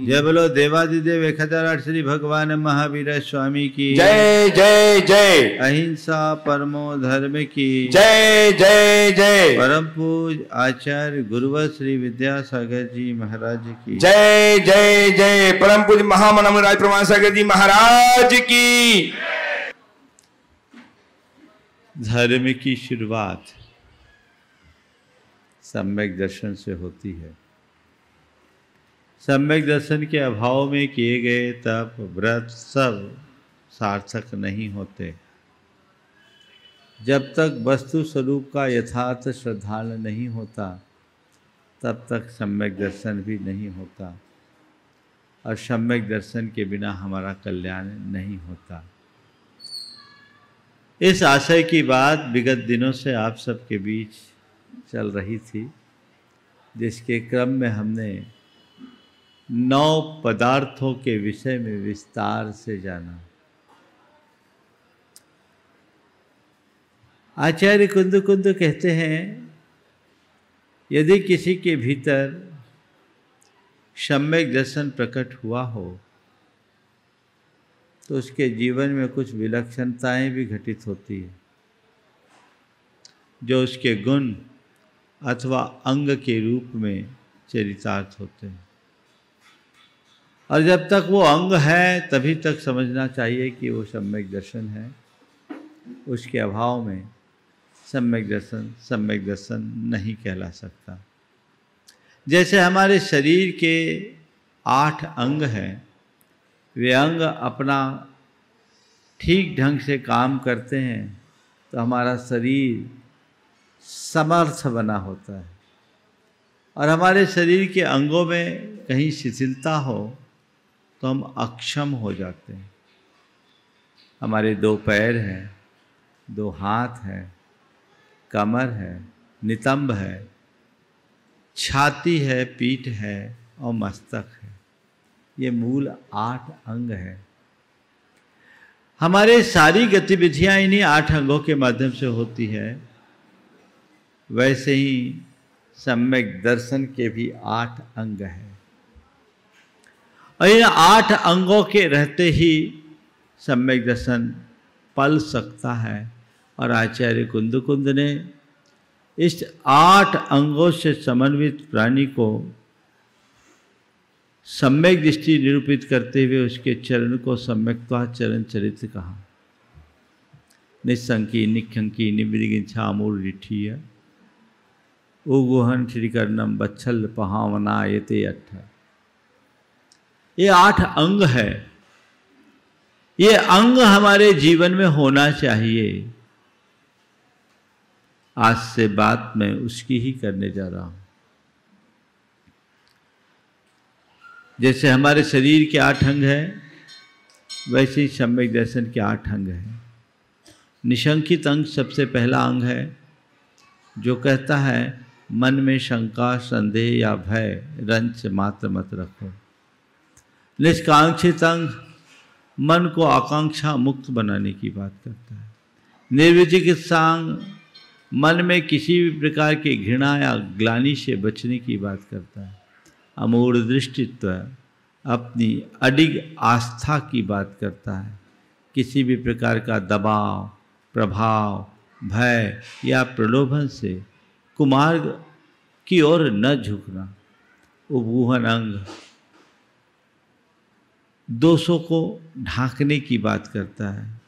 जय बोलो देवादिदेव 1008 श्री भगवान महावीर स्वामी की जय जय जय। अहिंसा परमो धर्म की जय जय जय। परम पूज आचार्य गुरुवर श्री विद्यासागर जी महाराज की जय जय जय। परम पूज महामनम राज प्रमाण सागर जी महाराज की। धर्म की शुरुआत सम्यक दर्शन से होती है। सम्यक दर्शन के अभाव में किए गए तप व्रत सब सार्थक नहीं होते। जब तक वस्तु स्वरूप का यथार्थ श्रद्धालु नहीं होता तब तक सम्यक दर्शन भी नहीं होता और सम्यक दर्शन के बिना हमारा कल्याण नहीं होता। इस आशय की बात विगत दिनों से आप सबके बीच चल रही थी, जिसके क्रम में हमने 9 पदार्थों के विषय में विस्तार से जाना। आचार्य कुंद कहते हैं, यदि किसी के भीतर सम्यक दर्शन प्रकट हुआ हो तो उसके जीवन में कुछ विलक्षणताएं भी घटित होती है, जो उसके गुण अथवा अंग के रूप में चरितार्थ होते हैं। और जब तक वो अंग है तभी तक समझना चाहिए कि वो सम्यक दर्शन है। उसके अभाव में सम्यक दर्शन नहीं कहला सकता। जैसे हमारे शरीर के 8 अंग हैं, वे अंग अपना ठीक ढंग से काम करते हैं तो हमारा शरीर समर्थ बना होता है। और हमारे शरीर के अंगों में कहीं शिथिलता हो तो हम अक्षम हो जाते हैं। हमारे 2 पैर हैं, 2 हाथ हैं, कमर है, नितंब है, छाती है, पीठ है और मस्तक है। ये मूल 8 अंग है। हमारे सारी गतिविधियां इन्हीं 8 अंगों के माध्यम से होती है। वैसे ही सम्यक दर्शन के भी 8 अंग हैं और इन 8 अंगों के रहते ही सम्यक दर्शन पल सकता है। और आचार्य कुंद ने इस 8 अंगों से समन्वित प्राणी को सम्यक दृष्टि निरूपित करते हुए उसके चरण को सम्यक्त्वा चरण चरित्र कहा। निस्संकी निखंकी निमृगिंछामूल रिठीय उगुहन श्रीकर्णम बच्छल पहावनायते 8। ये 8 अंग है। ये अंग हमारे जीवन में होना चाहिए। आज से बात मैं उसकी ही करने जा रहा हूं। जैसे हमारे शरीर के 8 अंग हैं, वैसे ही सम्यक दर्शन के 8 अंग हैं। निशंकित अंग सबसे पहला अंग है, जो कहता है मन में शंका संदेह या भय रंच मात्र मत रखो। निष्कांक्षित अंग मन को आकांक्षा मुक्त बनाने की बात करता है। निर्विचिकित्सा अंग मन में किसी भी प्रकार की घृणा या ग्लानि से बचने की बात करता है। अमूढ़ दृष्टित्व अपनी अडिग आस्था की बात करता है। किसी भी प्रकार का दबाव, प्रभाव, भय या प्रलोभन से कुमार्ग की ओर न झुकना। उपगूहन अंग दोषों को ढांकने की बात करता है।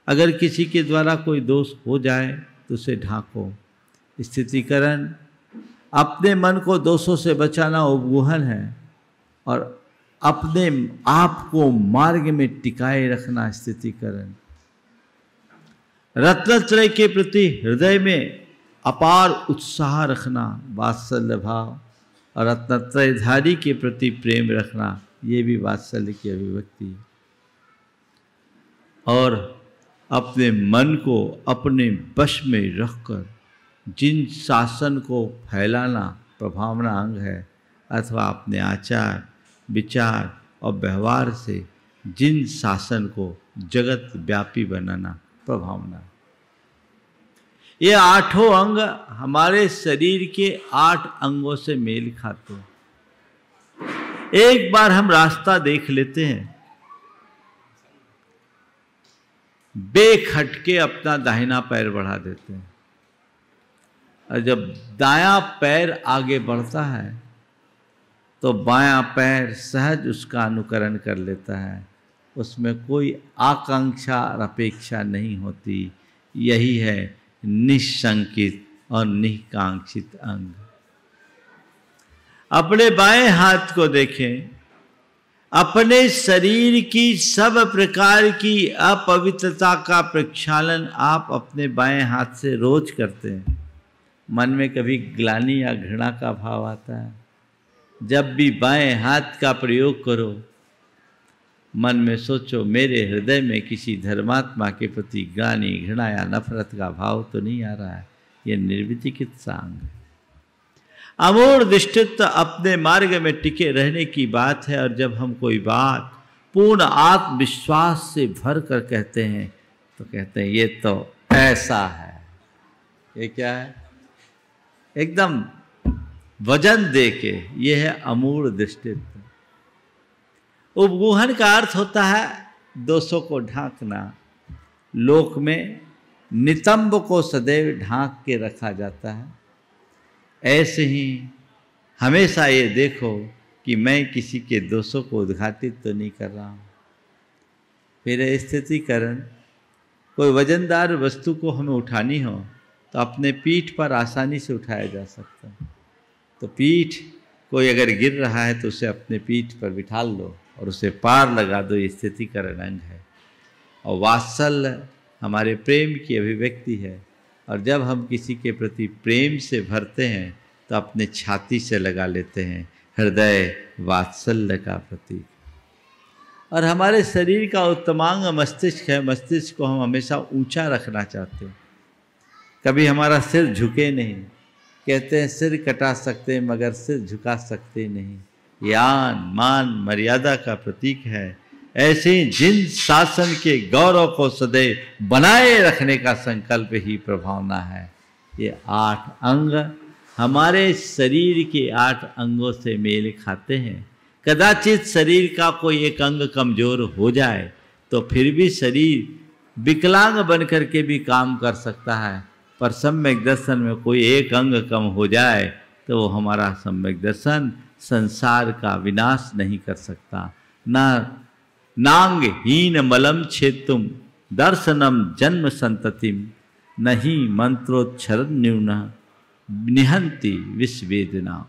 अगर किसी के द्वारा कोई दोष हो जाए तो उसे ढांको। स्थितिकरण अपने मन को दोषों से बचाना उपगूहन है और अपने आप को मार्ग में टिकाए रखना स्थितिकरण। रत्नत्रय के प्रति हृदय में अपार उत्साह रखना वात्सल्य भाव और रत्नत्रयधारी के प्रति प्रेम रखना, ये भी वात्सल्य की अभिव्यक्ति है। और अपने मन को अपने वश में रखकर जिन शासन को फैलाना प्रभावना अंग है, अथवा अपने आचार विचार और व्यवहार से जिन शासन को जगत व्यापी बनाना प्रभावना। ये 8 अंग हमारे शरीर के 8 अंगों से मेल खाते हैं। एक बार हम रास्ता देख लेते हैं, बेखटके अपना दाहिना पैर बढ़ा देते हैं, और जब दायां पैर आगे बढ़ता है तो बायां पैर सहज उसका अनुकरण कर लेता है। उसमें कोई आकांक्षा और अपेक्षा नहीं होती। यही है निशंकित और निकांक्षित अंग। अपने बाएं हाथ को देखें। अपने शरीर की सब प्रकार की अपवित्रता का प्रक्षालन आप अपने बाएं हाथ से रोज करते हैं। मन में कभी ग्लानि या घृणा का भाव आता है? जब भी बाएं हाथ का प्रयोग करो, मन में सोचो मेरे हृदय में किसी धर्मात्मा के प्रति ग्लानि, घृणा या नफरत का भाव तो नहीं आ रहा है। यह निर्विचिकित्सा अंग है। अमूढ़ दृष्टित्व अपने मार्ग में टिके रहने की बात है। और जब हम कोई बात पूर्ण आत्मविश्वास से भर कर कहते हैं तो कहते हैं ये तो ऐसा है। ये क्या है? एकदम वजन दे के। ये है अमूढ़ दृष्टित्व। उपगूहन का अर्थ होता है दोषों को ढांकना। लोक में नितंब को सदैव ढांक के रखा जाता है। ऐसे ही हमेशा ये देखो कि मैं किसी के दोषों को उद्घाटित तो नहीं कर रहा हूँ। फिर स्थितिकरण, कोई वजनदार वस्तु को हमें उठानी हो तो अपने पीठ पर आसानी से उठाया जा सकता है। तो पीठ, कोई अगर गिर रहा है तो उसे अपने पीठ पर बिठा लो और उसे पार लगा दो। ये स्थितिकरण अंग है। और वात्सल्य हमारे प्रेम की अभिव्यक्ति है। और जब हम किसी के प्रति प्रेम से भरते हैं तो अपने छाती से लगा लेते हैं। हृदय वात्सल्य का प्रतीक। और हमारे शरीर का उत्तमांग मस्तिष्क है। मस्तिष्क को हम हमेशा ऊंचा रखना चाहते हैं। कभी हमारा सिर झुके नहीं। कहते हैं सिर कटा सकते हैं मगर सिर झुका सकते नहीं। यान मान मर्यादा का प्रतीक है। ऐसे जिन शासन के गौरव को सदैव बनाए रखने का संकल्प ही प्रभावना है। ये 8 अंग हमारे शरीर के 8 अंगों से मेल खाते हैं। कदाचित शरीर का कोई एक अंग कमजोर हो जाए तो फिर भी शरीर विकलांग बनकर के भी काम कर सकता है। पर सम्यक दर्शन में कोई एक अंग कम हो जाए तो वो हमारा सम्यक दर्शन संसार का विनाश नहीं कर सकता। ना नांग हीन मलम छेतुम दर्शनम जन्म संततिम नहीं मंत्रोच्चरण न्यून निहंति विष वेदना।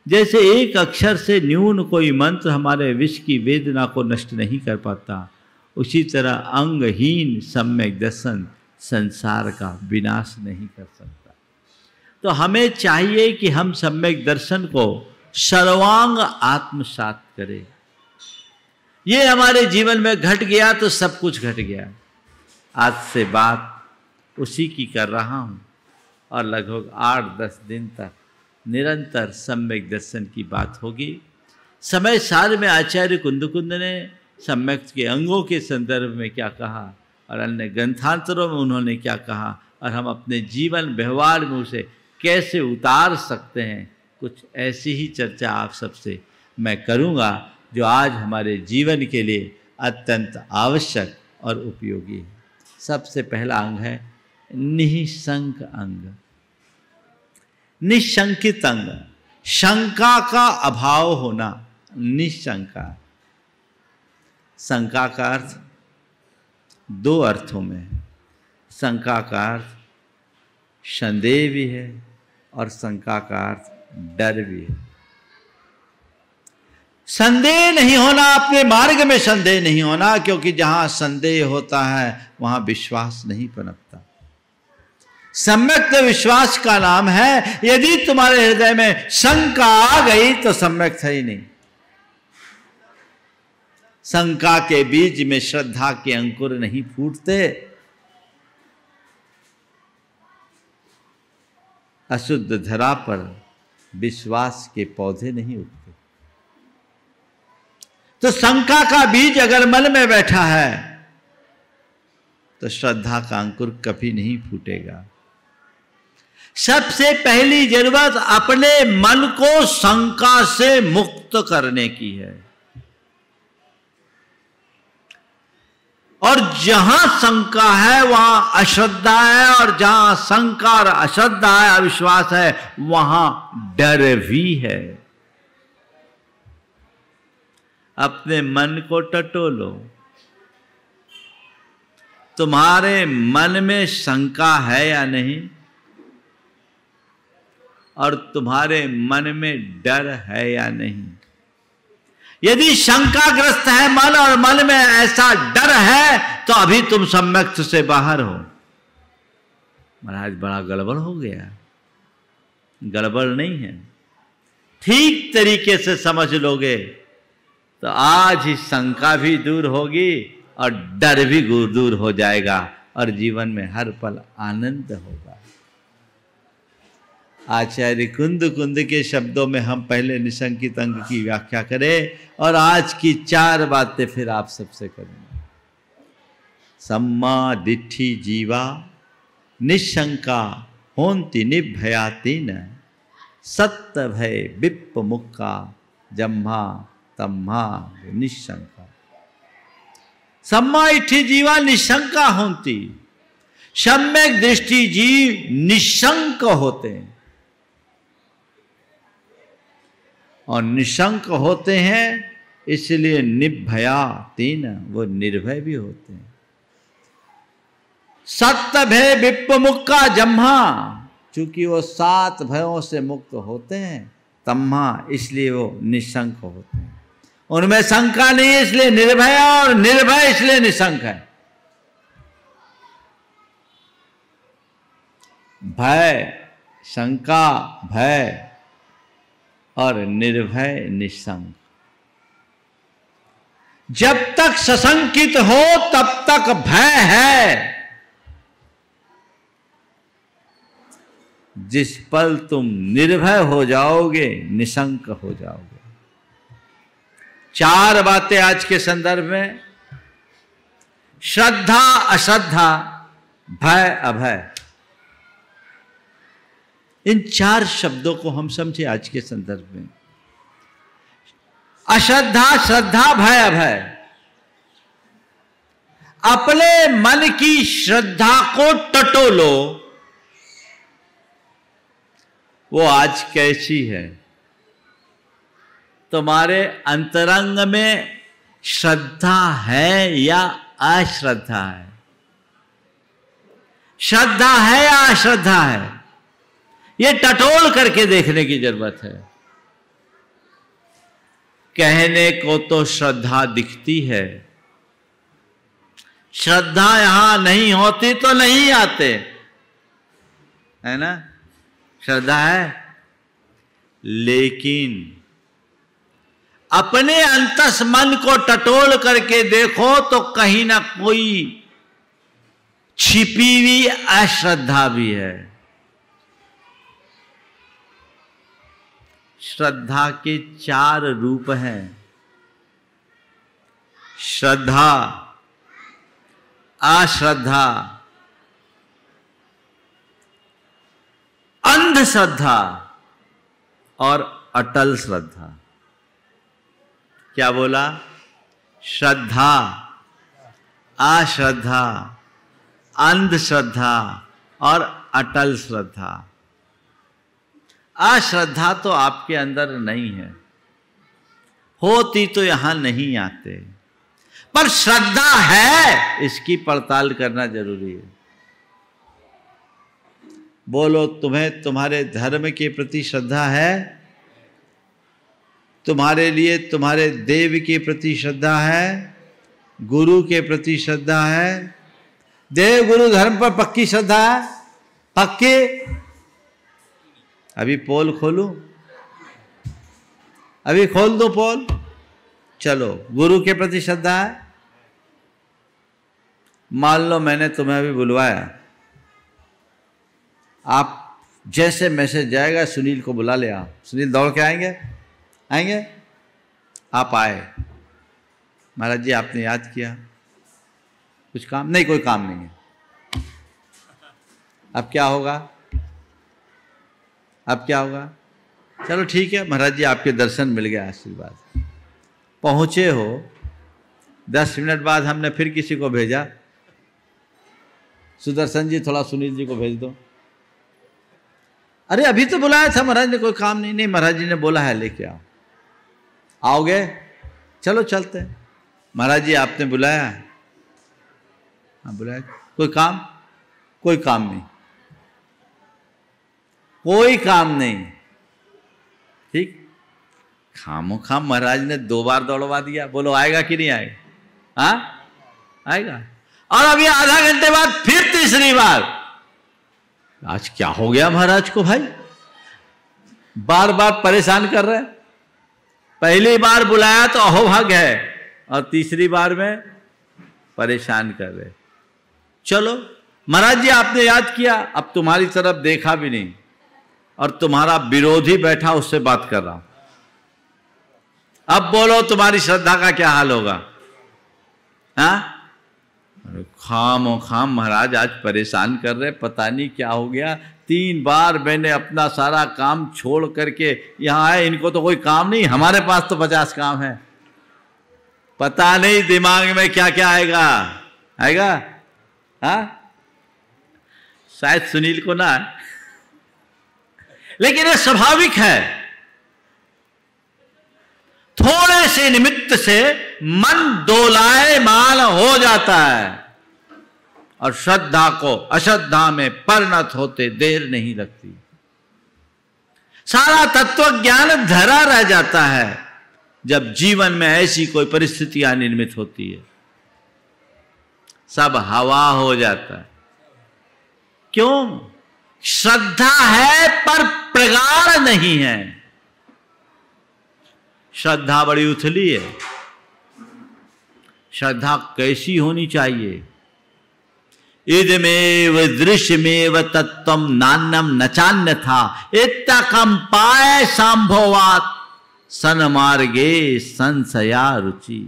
जैसे एक अक्षर से न्यून कोई मंत्र हमारे विष की वेदना को नष्ट नहीं कर पाता, उसी तरह अंगहीन सम्यक दर्शन संसार का विनाश नहीं कर सकता। तो हमें चाहिए कि हम सम्यक दर्शन को सर्वांग आत्मसात करें। ये हमारे जीवन में घट गया तो सब कुछ घट गया। आज से बात उसी की कर रहा हूँ और लगभग 8-10 दिन तक निरंतर सम्यक दर्शन की बात होगी। समय सार में आचार्य कुंदकुंद ने सम्यक के अंगों के संदर्भ में क्या कहा और अन्य ग्रंथांतरों में उन्होंने क्या कहा और हम अपने जीवन व्यवहार में उसे कैसे उतार सकते हैं, कुछ ऐसी ही चर्चा आप सबसे मैं करूँगा जो आज हमारे जीवन के लिए अत्यंत आवश्यक और उपयोगी है। सबसे पहला अंग है निःशंक अंग, निशंकित अंग, शंका का अभाव होना। निशंका, शंका का अर्थ 2 अर्थों में है। शंका का अर्थ संदेह भी है और शंका का अर्थ डर भी है। संदेह नहीं होना, अपने मार्ग में संदेह नहीं होना, क्योंकि जहां संदेह होता है वहां विश्वास नहीं पनपता। सम्यक विश्वास का नाम है। यदि तुम्हारे हृदय में शंका आ गई तो सम्यक था ही नहीं। शंका के बीज में श्रद्धा के अंकुर नहीं फूटते। अशुद्ध धरा पर विश्वास के पौधे नहीं उगते। तो शंका का बीज अगर मन में बैठा है तो श्रद्धा का अंकुर कभी नहीं फूटेगा। सबसे पहली जरूरत अपने मन को शंका से मुक्त करने की है। और जहां शंका है वहां अश्रद्धा है, और जहां शंका और अश्रद्धा है, अविश्वास है, वहां डर भी है। अपने मन को टटोलो। तुम्हारे मन में शंका है या नहीं, और तुम्हारे मन में डर है या नहीं। यदि शंकाग्रस्त है मन और मन में ऐसा डर है तो अभी तुम सम्यक्त से बाहर हो। महाराज बड़ा गड़बड़ हो गया। गड़बड़ नहीं है, ठीक तरीके से समझ लोगे तो आज ही शंका भी दूर होगी और डर भी दूर हो जाएगा, और जीवन में हर पल आनंद होगा। आचार्य कुंद के शब्दों में हम पहले निशंकित अंग की व्याख्या करें, और आज की 4 बातें फिर आप सबसे करेंगे। सम्मा दिट्ठी जीवा निशंका होंति निभयातीन, सत्य भय विप्प मुक्का जम्हा तम्हा निशंका। सम्मा इट्ठी जीवा निशंका होंति, सम्यक दृष्टि जीव निशंक होते हैं, और निशंक होते हैं इसलिए निभया तीन, वो निर्भय भी होते हैं। सत्य भय विप्प मुक्का जम्हा, चूंकि वो 7 भयों से मुक्त होते हैं, तम्हा इसलिए वो निशंक होते हैं। उनमें शंका नहीं है इसलिए निर्भय, और निर्भय इसलिए निशंक है। भय, शंका, भय और निर्भय निशंक। जब तक सशंकित हो तब तक भय है। जिस पल तुम निर्भय हो जाओगे निशंक हो जाओगे। 4 बातें आज के संदर्भ में, श्रद्धा अश्रद्धा, भय अभय। इन 4 शब्दों को हम समझे आज के संदर्भ में। अश्रद्धा, श्रद्धा, भय अभय। अपने मन की श्रद्धा को टटोलो, वो आज कैसी है। तुम्हारे अंतरंग में श्रद्धा है या अश्रद्धा है? श्रद्धा है या अश्रद्धा है? ये टटोल करके देखने की जरूरत है। कहने को तो श्रद्धा दिखती है, श्रद्धा यहां नहीं होती तो नहीं आते, है ना? श्रद्धा है, लेकिन अपने अंतस मन को टटोल करके देखो तो कहीं ना कोई छिपी हुई अश्रद्धा भी है। श्रद्धा के 4 रूप हैं। श्रद्धा, अश्रद्धा, अंधश्रद्धा और अटल श्रद्धा। क्या बोला? श्रद्धा, अश्रद्धा, अंधश्रद्धा और अटल श्रद्धा। अश्रद्धा तो आपके अंदर नहीं है, होती तो यहां नहीं आते, पर श्रद्धा है इसकी पड़ताल करना जरूरी है। बोलो, तुम्हें तुम्हारे धर्म के प्रति श्रद्धा है? तुम्हारे लिए तुम्हारे देव के प्रति श्रद्धा है? गुरु के प्रति श्रद्धा है? देव गुरु धर्म पर पक्की श्रद्धा है? पक्की? अभी पोल खोलूं? अभी खोल दो पोल। चलो, गुरु के प्रति श्रद्धा है? मान लो मैंने तुम्हें अभी बुलवाया, आप जैसे मैसेज जाएगा सुनील को बुला ले। आप सुनील दौड़ के आएंगे? आएंगे? आप आए, महाराज जी आपने याद किया, कुछ काम नहीं? कोई काम नहीं है। अब क्या होगा? अब क्या होगा? चलो ठीक है महाराज जी, आपके दर्शन मिल गया, आशीर्वाद। पहुंचे हो, 10 मिनट बाद हमने फिर किसी को भेजा, सुदर्शन जी थोड़ा सुनील जी को भेज दो। अरे अभी तो बुलाया था महाराज ने, कोई काम नहीं। नहीं महाराज जी ने बोला है लेके आओ। आओगे? चलो चलते हैं। महाराज जी आपने बुलाया? हाँ बुलाया। कोई काम? कोई काम नहीं, कोई काम नहीं। ठीक, खामो खाम महाराज ने 2 बार दौड़वा दिया। बोलो आएगा कि नहीं आएगा? हाँ आएगा। और अभी आधा घंटे बाद फिर तीसरी बार। आज क्या हो गया महाराज को भाई, बार बार परेशान कर रहे? पहली बार बुलाया तो अहोभाग्य है, और तीसरी बार में परेशान कर रहे। चलो महाराज जी आपने याद किया, अब तुम्हारी तरफ देखा भी नहीं, और तुम्हारा विरोधी बैठा, उससे बात कर रहा हूं। अब बोलो तुम्हारी श्रद्धा का क्या हाल होगा? हाँ? खामो खाम महाराज आज परेशान कर रहे, पता नहीं क्या हो गया। 3 बार मैंने अपना सारा काम छोड़ करके यहाँ आए, इनको तो कोई काम नहीं, हमारे पास तो 50 काम है। पता नहीं दिमाग में क्या क्या आएगा, आएगा? हाँ शायद सुनील को ना, लेकिन ये स्वाभाविक है। थोड़े से निमित्त से मन डोलायमान हो जाता है, और श्रद्धा को अश्रद्धा में परिणत होते देर नहीं लगती। सारा तत्व ज्ञान धरा रह जाता है जब जीवन में ऐसी कोई परिस्थितियां निर्मित होती है, सब हवा हो जाता है। क्यों? श्रद्धा है पर प्रगाढ़ नहीं है। श्रद्धा बड़ी उथली है। श्रद्धा कैसी होनी चाहिए? इदमेव दृश्यमेव तत्वम नान्यम नचान्य था इत्तकम पाए संभवात सन्मार्गे संशया रुचि।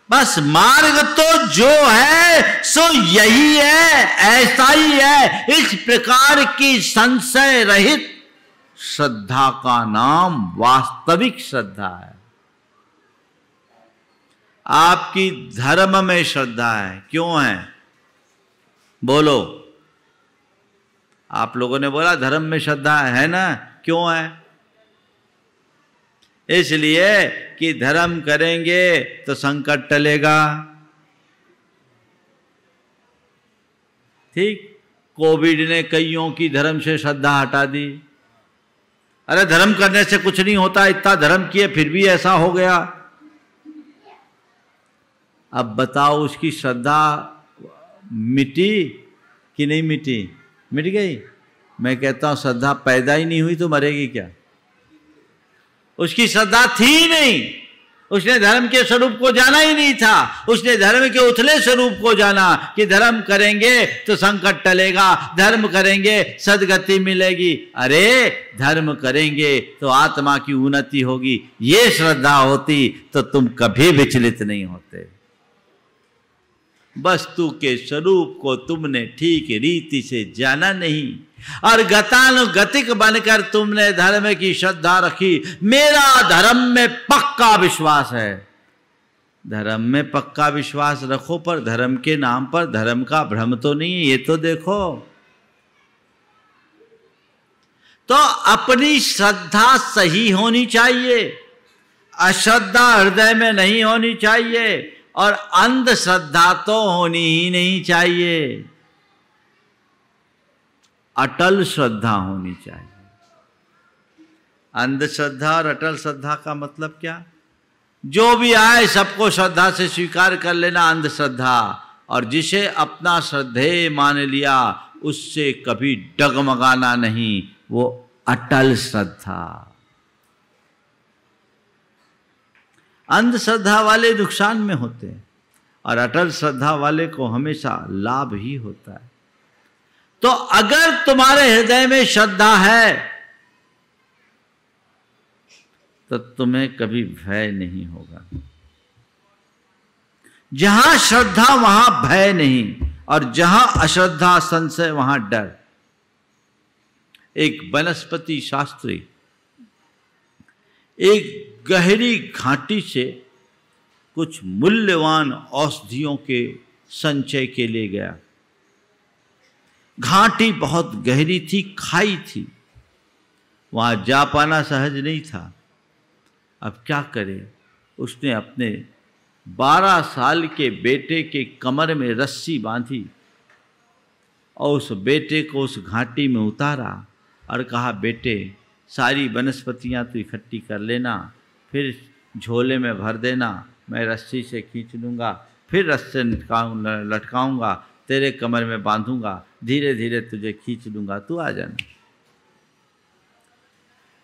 बस मार्ग तो जो है सो यही है, ऐसा ही है। इस प्रकार की संशय रहित श्रद्धा का नाम वास्तविक श्रद्धा है। आपकी धर्म में श्रद्धा है, क्यों है? बोलो। आप लोगों ने बोला धर्म में श्रद्धा है ना, क्यों है? इसलिए कि धर्म करेंगे तो संकट टलेगा। ठीक, कोविड ने कईयों की धर्म से श्रद्धा हटा दी। अरे धर्म करने से कुछ नहीं होता, इतना धर्म किए फिर भी ऐसा हो गया। अब बताओ उसकी श्रद्धा मिटी कि नहीं मिटी? मिट गई। मैं कहता हूं श्रद्धा पैदा ही नहीं हुई तो मरेगी क्या? उसकी श्रद्धा थी ही नहीं, उसने धर्म के स्वरूप को जाना ही नहीं था। उसने धर्म के उथले स्वरूप को जाना कि धर्म करेंगे तो संकट टलेगा, धर्म करेंगे सदगति मिलेगी। अरे धर्म करेंगे तो आत्मा की उन्नति होगी, ये श्रद्धा होती तो तुम कभी विचलित नहीं होते। वस्तु के स्वरूप को तुमने ठीक रीति से जाना नहीं, और गतानुगतिक बनकर तुमने धर्म की श्रद्धा रखी। मेरा धर्म में पक्का विश्वास है। धर्म में पक्का विश्वास रखो, पर धर्म के नाम पर धर्म का भ्रम तो नहीं है, ये तो देखो। तो अपनी श्रद्धा सही होनी चाहिए, अश्रद्धा हृदय में नहीं होनी चाहिए, और अंधश्रद्धा तो होनी ही नहीं चाहिए। अटल श्रद्धा होनी चाहिए। अंधश्रद्धा और अटल श्रद्धा का मतलब क्या? जो भी आए सबको श्रद्धा से स्वीकार कर लेना अंधश्रद्धा, और जिसे अपना श्रद्धेय मान लिया उससे कभी डगमगाना नहीं, वो अटल श्रद्धा। अंधश्रद्धा वाले नुकसान में होते हैं, और अटल श्रद्धा वाले को हमेशा लाभ ही होता है। तो अगर तुम्हारे हृदय में श्रद्धा है तो तुम्हें कभी भय नहीं होगा। जहां श्रद्धा वहां भय नहीं, और जहां अश्रद्धा संशय वहां डर। एक वनस्पति शास्त्री एक गहरी घाटी से कुछ मूल्यवान औषधियों के संचय के लिए गया। घाटी बहुत गहरी थी, खाई थी, वहां जा पाना सहज नहीं था। अब क्या करे? उसने अपने 12 साल के बेटे के कमर में रस्सी बांधी और उस बेटे को उस घाटी में उतारा और कहा, बेटे सारी वनस्पतियां तू इकट्ठी कर लेना, फिर झोले में भर देना, मैं रस्सी से खींच लूँगा, फिर रस्से लटकाऊंगा, तेरे कमर में बांधूंगा, धीरे धीरे तुझे खींच लूँगा, तू आ जाना।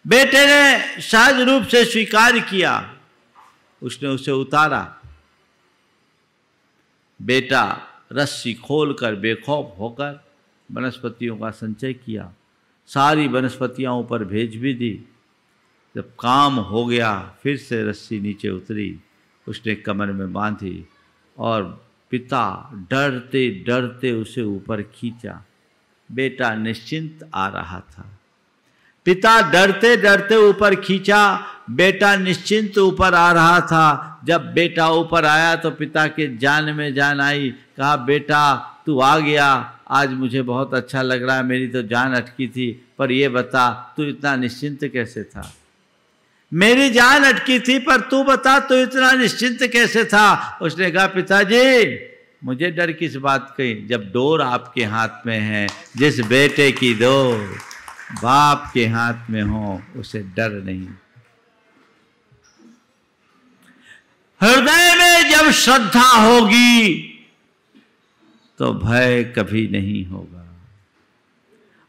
बेटे ने सहज रूप से स्वीकार किया, उसने उसे उतारा। बेटा रस्सी खोलकर बेखौफ होकर वनस्पतियों का संचय किया, सारी वनस्पतियां ऊपर भेज भी दी। जब काम हो गया, फिर से रस्सी नीचे उतरी, उसने कमर में बांधी और पिता डरते डरते उसे ऊपर खींचा। बेटा निश्चिंत आ रहा था। पिता डरते डरते ऊपर खींचा, बेटा निश्चिंत ऊपर आ रहा था। जब बेटा ऊपर आया तो पिता के जान में जान आई। कहा, बेटा तू आ गया, आज मुझे बहुत अच्छा लग रहा है, मेरी तो जान अटकी थी, पर ये बता तू इतना निश्चिंत कैसे था? मेरी जान अटकी थी, पर तू बता तू इतना निश्चिंत कैसे था? उसने कहा, पिताजी मुझे डर किस बात की, जब डोर आपके हाथ में है, जिस बेटे की डोर बाप के हाथ में हो उसे डर नहीं। हृदय में जब श्रद्धा होगी तो भय कभी नहीं होगा,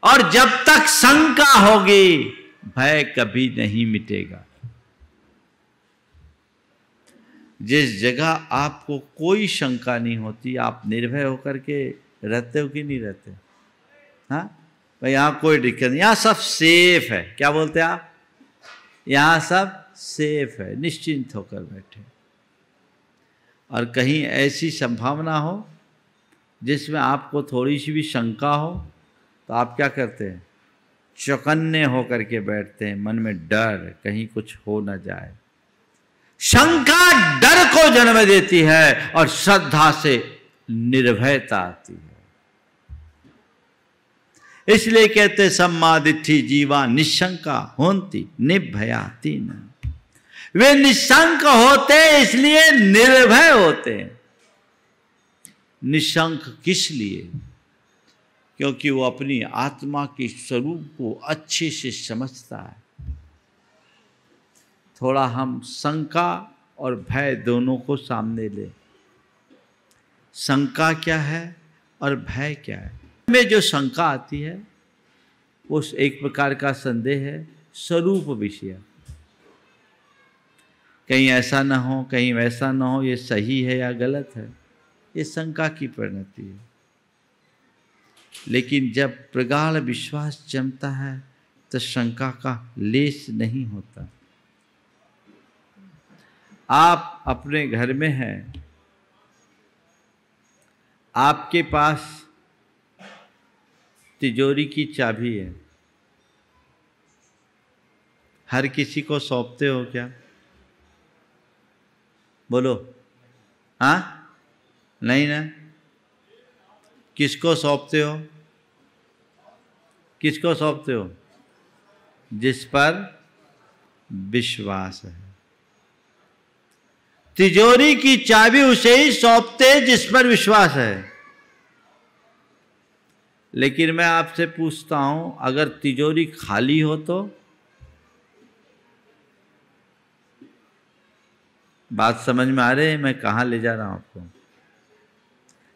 और जब तक शंका होगी भय कभी नहीं मिटेगा। जिस जगह आपको कोई शंका नहीं होती, आप निर्भय होकर के रहते हो कि नहीं रहते? हाँ भाई, यहाँ कोई दिक्कत नहीं, यहाँ सब सेफ है। क्या बोलते हैं आप? यहाँ सब सेफ है, निश्चिंत होकर बैठे। और कहीं ऐसी संभावना हो जिसमें आपको थोड़ी सी भी शंका हो तो आप क्या करते हैं? चौकन्ने होकर के बैठते हैं, मन में डर, कहीं कुछ हो न जाए। शंका डर को जन्म देती है और श्रद्धा से निर्भयता आती है। इसलिए कहते सम्मादिठ्ठी जीवा निशंका होती निर्भयाति न। वे निशंक होते इसलिए निर्भय होते हैं। निशंक किस लिए? क्योंकि वो अपनी आत्मा के स्वरूप को अच्छे से समझता है। थोड़ा हम शंका और भय दोनों को सामने ले। शंका क्या है और भय क्या है? में जो शंका आती है वो एक प्रकार का संदेह है, स्वरूप विषय। कहीं ऐसा ना हो, कहीं वैसा ना हो, ये सही है या गलत है, ये शंका की परिणति है। लेकिन जब प्रगाढ़ विश्वास जमता है तो शंका का लेश नहीं होता। आप अपने घर में हैं, आपके पास तिजोरी की चाबी है, हर किसी को सौंपते हो क्या? बोलो। हाँ, नहीं ना? किसको सौंपते हो? किसको सौंपते हो? जिस पर विश्वास है। तिजोरी की चाबी उसे ही सौंपते जिस पर विश्वास है। लेकिन मैं आपसे पूछता हूं, अगर तिजोरी खाली हो तो? बात समझ में आ रही है मैं कहां ले जा रहा हूं आपको?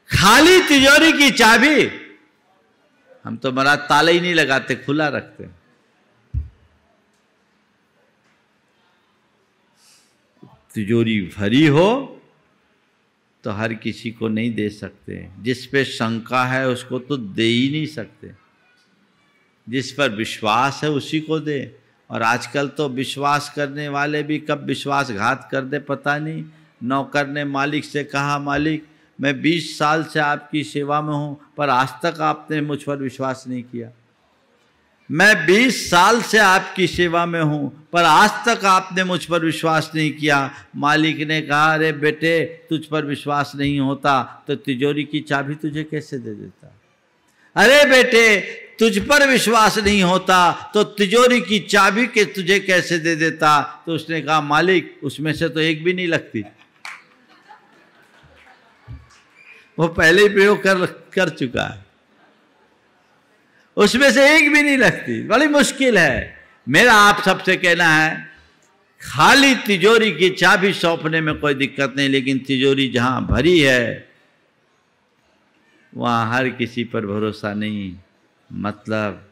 खाली तिजोरी की चाबी हम तो महाराज ताला ही नहीं लगाते, खुला रखते। तिजोरी भरी हो तो हर किसी को नहीं दे सकते। जिस पे शंका है उसको तो दे ही नहीं सकते। जिस पर विश्वास है उसी को दे। और आजकल तो विश्वास करने वाले भी कब विश्वासघात कर दे पता नहीं। नौकर ने मालिक से कहा, मालिक मैं 20 साल से आपकी सेवा में हूँ, पर आज तक आपने मुझ पर विश्वास नहीं किया। मैं 20 साल से आपकी सेवा में हूं, पर आज तक आपने मुझ पर विश्वास नहीं किया। मालिक ने कहा, अरे बेटे, तुझ पर विश्वास नहीं होता तो तिजोरी की चाबी तुझे कैसे दे देता? अरे बेटे, तुझ पर विश्वास नहीं होता तो तिजोरी की चाबी के तुझे कैसे दे देता? तो उसने कहा, मालिक, उसमें से तो एक भी नहीं लगती। वो पहले ही प्रयोग कर चुका है, उसमें से एक भी नहीं लगती। बड़ी मुश्किल है। मेरा आप सबसे कहना है, खाली तिजोरी की चाबी सौंपने में कोई दिक्कत नहीं, लेकिन तिजोरी जहां भरी है वहां हर किसी पर भरोसा नहीं। मतलब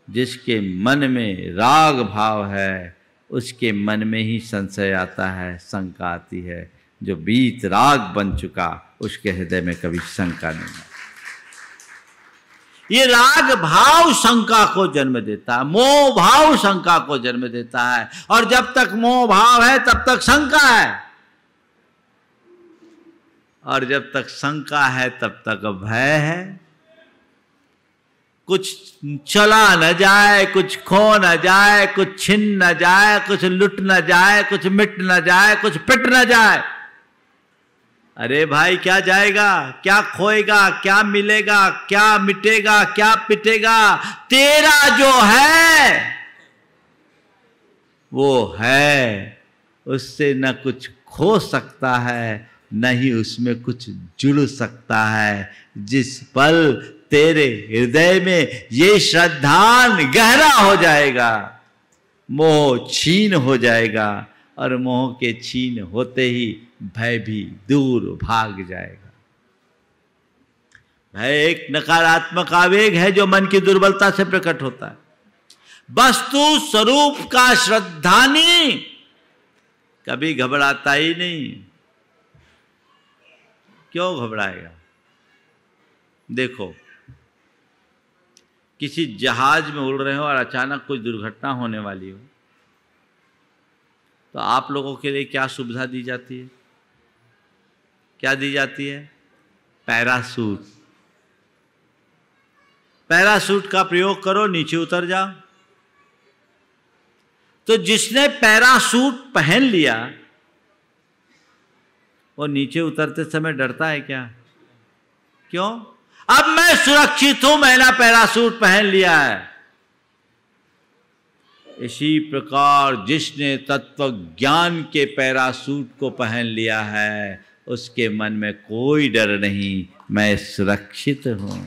जिसके मन में राग भाव है उसके मन में ही संशय आता है, शंका आती है। जो बीत राग बन चुका उसके हृदय में कभी शंका नहीं है। ये राग भाव शंका को जन्म देता है, मोह भाव शंका को जन्म देता है, और जब तक मोह भाव है तब तक शंका है, और जब तक शंका है तब तक भय है। कुछ चला न जाए, कुछ खो न जाए, कुछ छिन न जाए, कुछ लुट न जाए, कुछ मिट न जाए, कुछ पिट न जाए। अरे भाई, क्या जाएगा, क्या खोएगा, क्या मिलेगा, क्या मिटेगा, क्या पिटेगा? तेरा जो है वो है, उससे न कुछ खो सकता है, न ही उसमें कुछ जुड़ सकता है। जिस पल तेरे हृदय में ये श्रद्धान गहरा हो जाएगा, मोह छीन हो जाएगा, और मोह के छीन होते ही भय भी दूर भाग जाएगा। भय एक नकारात्मक आवेग है जो मन की दुर्बलता से प्रकट होता है। वस्तु स्वरूप का श्रद्धानी कभी घबराता ही नहीं। क्यों घबराएगा? देखो, किसी जहाज में उड़ रहे हो और अचानक कोई दुर्घटना होने वाली हो, तो आप लोगों के लिए क्या सुविधा दी जाती है? क्या दी जाती है? पैराशूट। पैराशूट का प्रयोग करो, नीचे उतर जाओ। तो जिसने पैराशूट पहन लिया वो नीचे उतरते समय डरता है क्या? क्यों? अब मैं सुरक्षित हूं, मैंने पैराशूट पहन लिया है। इसी प्रकार जिसने तत्व ज्ञान के पैराशूट को पहन लिया है उसके मन में कोई डर नहीं, मैं सुरक्षित हूं।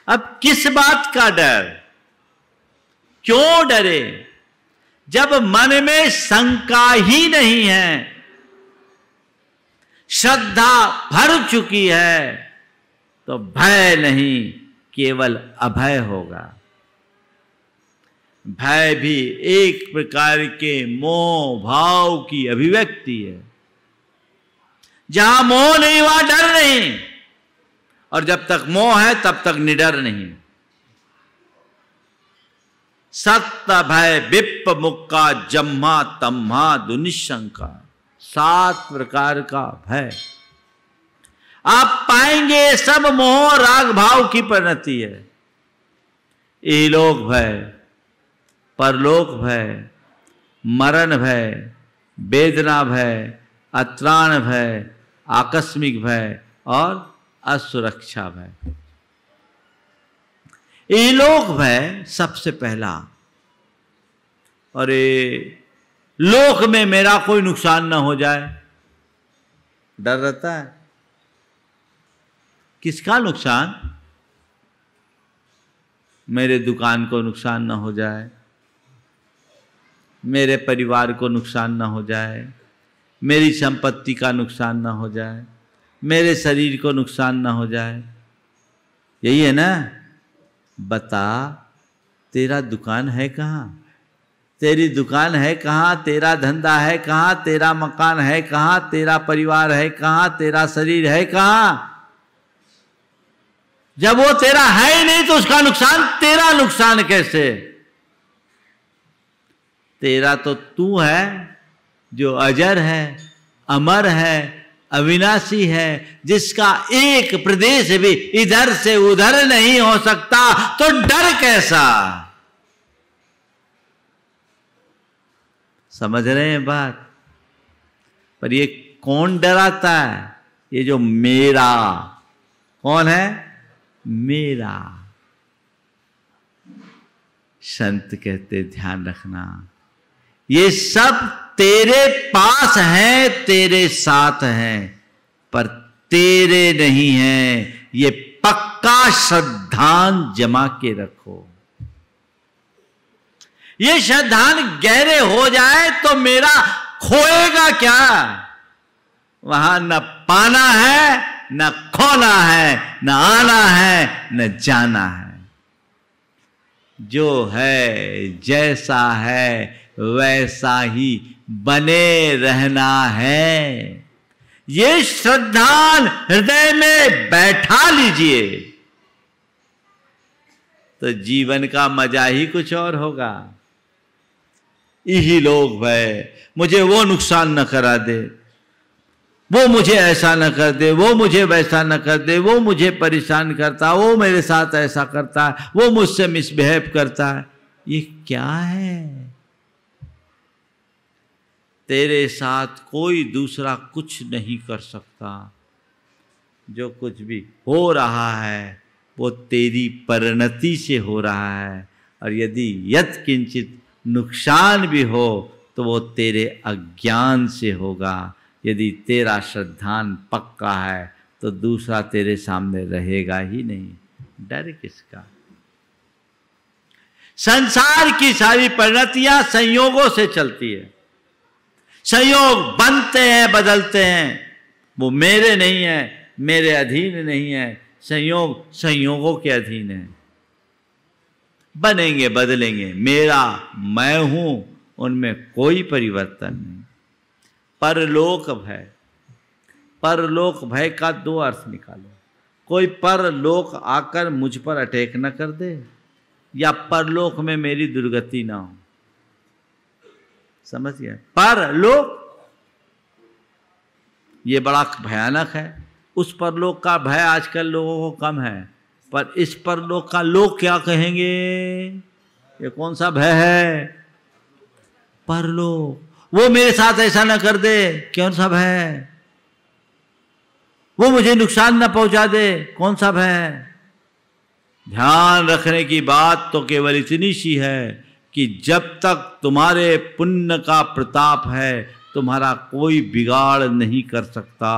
अब किस बात का डर? क्यों डरे? जब मन में शंका ही नहीं है, श्रद्धा भर चुकी है, तो भय नहीं, केवल अभय होगा। भय भी एक प्रकार के मोह भाव की अभिव्यक्ति है। जहां मोह नहीं वहां डर नहीं, और जब तक मोह है तब तक निडर नहीं। सत्य भय विप्प मुक्का जम्मा तम्हा दुनिशंका, 7 प्रकार का भय आप पाएंगे। सब मोह राग भाव की परिणति है। इहलोक भय, परलोक भय, मरण भय, वेदना भय, अत्राण भय, आकस्मिक भय और असुरक्षा भय। इहलोक भय सबसे पहला। अरे लोक में मेरा कोई नुकसान ना हो जाए, डर रहता है। किसका नुकसान? मेरे दुकान को नुकसान ना हो जाए, मेरे परिवार को नुकसान ना हो जाए, मेरी संपत्ति का नुकसान ना हो जाए, मेरे शरीर को नुकसान ना हो जाए। यही है ना? बता, तेरा दुकान है कहाँ? तेरी दुकान है कहाँ? तेरा धंधा है कहाँ? तेरा मकान है कहाँ? तेरा परिवार है कहाँ? तेरा शरीर है कहाँ? जब वो तेरा है ही नहीं तो उसका नुकसान तेरा नुकसान कैसे? तेरा तो तू है जो अजर है, अमर है, अविनाशी है, जिसका एक प्रदेश भी इधर से उधर नहीं हो सकता, तो डर कैसा? समझ रहे हैं बात? पर ये कौन डराता है? ये जो मेरा, कौन है? मेरा। संत कहते ध्यान रखना, ये सब तेरे पास है, तेरे साथ हैं, पर तेरे नहीं है। ये पक्का श्रद्धान जमा के रखो। ये श्रद्धान गहरे हो जाए तो मेरा खोएगा क्या? वहां न पाना है, न खोना है, न आना है, न जाना है। जो है, जैसा है, वैसा ही बने रहना है। ये श्रद्धान हृदय में बैठा लीजिए तो जीवन का मजा ही कुछ और होगा। यही लोग भय, मुझे वो नुकसान न करा दे, वो मुझे ऐसा न कर दे, वो मुझे वैसा न कर दे, वो मुझे परेशान करता, वो मेरे साथ ऐसा करता है, वो मुझसे मिसबिहेव करता है। ये क्या है? तेरे साथ कोई दूसरा कुछ नहीं कर सकता। जो कुछ भी हो रहा है वो तेरी परिणति से हो रहा है, और यदि यत् किंचित नुकसान भी हो तो वो तेरे अज्ञान से होगा। यदि तेरा श्रद्धान पक्का है तो दूसरा तेरे सामने रहेगा ही नहीं। डर किसका? संसार की सारी परिणतियां संयोगों से चलती है। संयोग बनते हैं, बदलते हैं, वो मेरे नहीं है, मेरे अधीन नहीं है। संयोग संयोगों के अधीन है। बनेंगे, बदलेंगे, मेरा, मैं हूं, उनमें कोई परिवर्तन नहीं। परलोक भय, परलोक भय का दो अर्थ निकालो। कोई परलोक आकर मुझ पर अटैक न कर दे, या परलोक में मेरी दुर्गति ना हो। समझिए, परलोक ये बड़ा भयानक है। उस परलोक का भय आजकल लोगों को कम है, पर इस परलोक का लोग क्या कहेंगे? ये कौन सा भय है? परलोक। वो मेरे साथ ऐसा ना कर दे, कौन सा भय? वो मुझे नुकसान ना पहुंचा दे, कौन सा भय? ध्यान रखने की बात तो केवल इतनी सी है कि जब तक तुम्हारे पुण्य का प्रताप है, तुम्हारा कोई बिगाड़ नहीं कर सकता।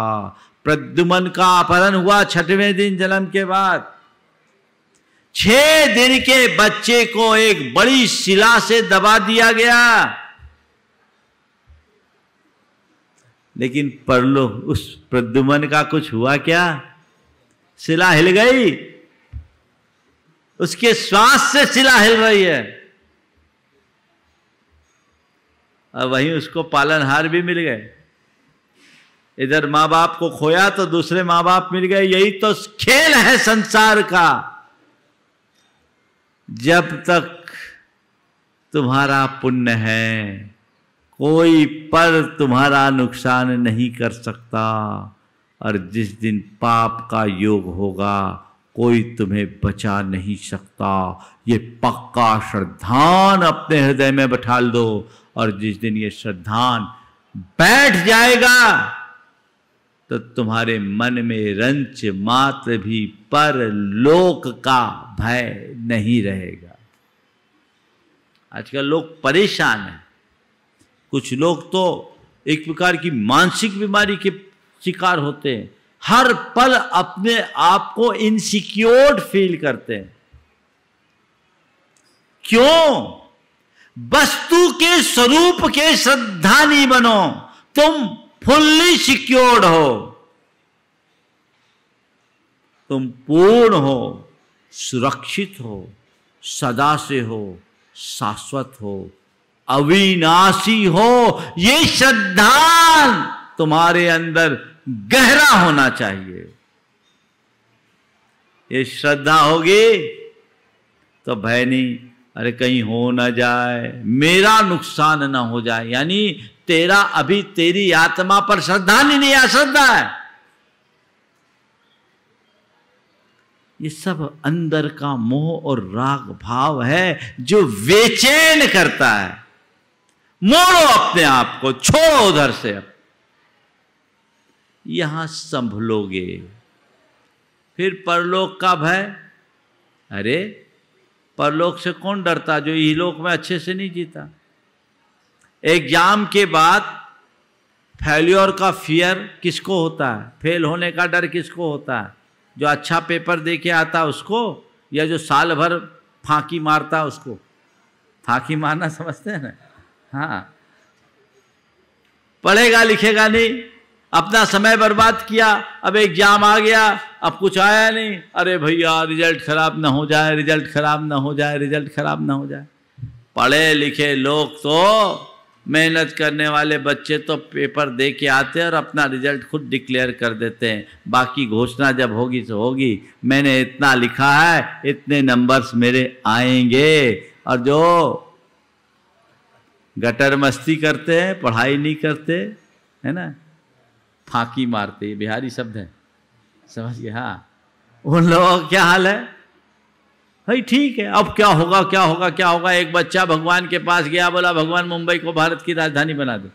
प्रद्युम्न का अपहरण हुआ 6वें दिन जन्म के बाद। 6 दिन के बच्चे को एक बड़ी शिला से दबा दिया गया, लेकिन परलोक उस प्रद्युम्न का कुछ हुआ क्या? शिला हिल गई, उसके श्वास से शिला हिल रही है, और वहीं उसको पालनहार भी मिल गए। इधर माँ बाप को खोया तो दूसरे माँ बाप मिल गए। यही तो खेल है संसार का। जब तक तुम्हारा पुण्य है, कोई पर तुम्हारा नुकसान नहीं कर सकता, और जिस दिन पाप का योग होगा कोई तुम्हें बचा नहीं सकता। ये पक्का श्रद्धान अपने हृदय में बैठा दो, और जिस दिन ये श्रद्धान बैठ जाएगा तो तुम्हारे मन में रंच मात्र भी परलोक का भय नहीं रहेगा। आजकल लोग परेशान हैं। कुछ लोग तो एक प्रकार की मानसिक बीमारी के शिकार होते हैं। हर पल अपने आप को इनसिक्योर फील करते हैं। क्यों? वस्तु के स्वरूप के श्रद्धानी बनो। तुम फुल्ली सिक्योर्ड हो, तुम पूर्ण हो, सुरक्षित हो, सदा से हो, शाश्वत हो, अविनाशी हो। ये श्रद्धान तुम्हारे अंदर गहरा होना चाहिए। ये श्रद्धा होगी तो भय नहीं। अरे कहीं हो ना जाए, मेरा नुकसान ना हो जाए, यानी तेरा अभी तेरी आत्मा पर श्रद्धा नहीं, अश्रद्धा है। ये सब अंदर का मोह और राग भाव है जो बेचैन करता है। मोड़ो अपने आप को, छोड़ो उधर से, यहां संभलोगे। फिर परलोक का भय, अरे परलोक से कौन डरता जो इहलोक में अच्छे से नहीं जीता। एग्जाम के बाद फेल्योर का फियर किसको होता है? फेल होने का डर किसको होता है? जो अच्छा पेपर दे के आता उसको, या जो साल भर फांकी मारता उसको? फांकी मारना समझते हैं ना? हाँ, पढ़ेगा लिखेगा नहीं, अपना समय बर्बाद किया, अब एग्जाम आ गया, अब कुछ आया नहीं, अरे भैया रिजल्ट खराब ना हो जाए, रिजल्ट खराब ना हो जाए, रिजल्ट खराब ना हो जाए। पढ़े लिखे लोग तो, मेहनत करने वाले बच्चे तो पेपर दे के आते हैं और अपना रिजल्ट खुद डिक्लेयर कर देते हैं। बाकी घोषणा जब होगी तो होगी, मैंने इतना लिखा है, इतने नंबर्स मेरे आएंगे। और जो गटर मस्ती करते हैं, पढ़ाई नहीं करते, है ना, फांकी मारते, बिहारी शब्द है, समझ गए? हाँ, उन लोगों का क्या हाल है भाई? ठीक है, अब क्या होगा क्या होगा क्या होगा। एक बच्चा भगवान के पास गया, बोला भगवान मुंबई को भारत की राजधानी बना दो।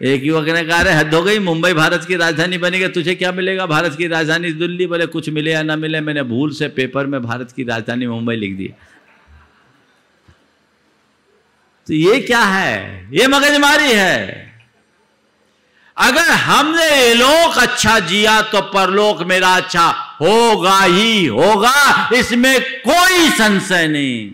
एक युवक ने कहा अरे हद हो गई, मुंबई भारत की राजधानी बनेगी, तुझे क्या मिलेगा? भारत की राजधानी दिल्ली। बोले कुछ मिले या ना मिले, मैंने भूल से पेपर में भारत की राजधानी मुंबई लिख दी। तो ये क्या है? ये मगजमारी है। अगर हमने ये लोक अच्छा जिया तो परलोक मेरा अच्छा होगा ही होगा, इसमें कोई संशय नहीं।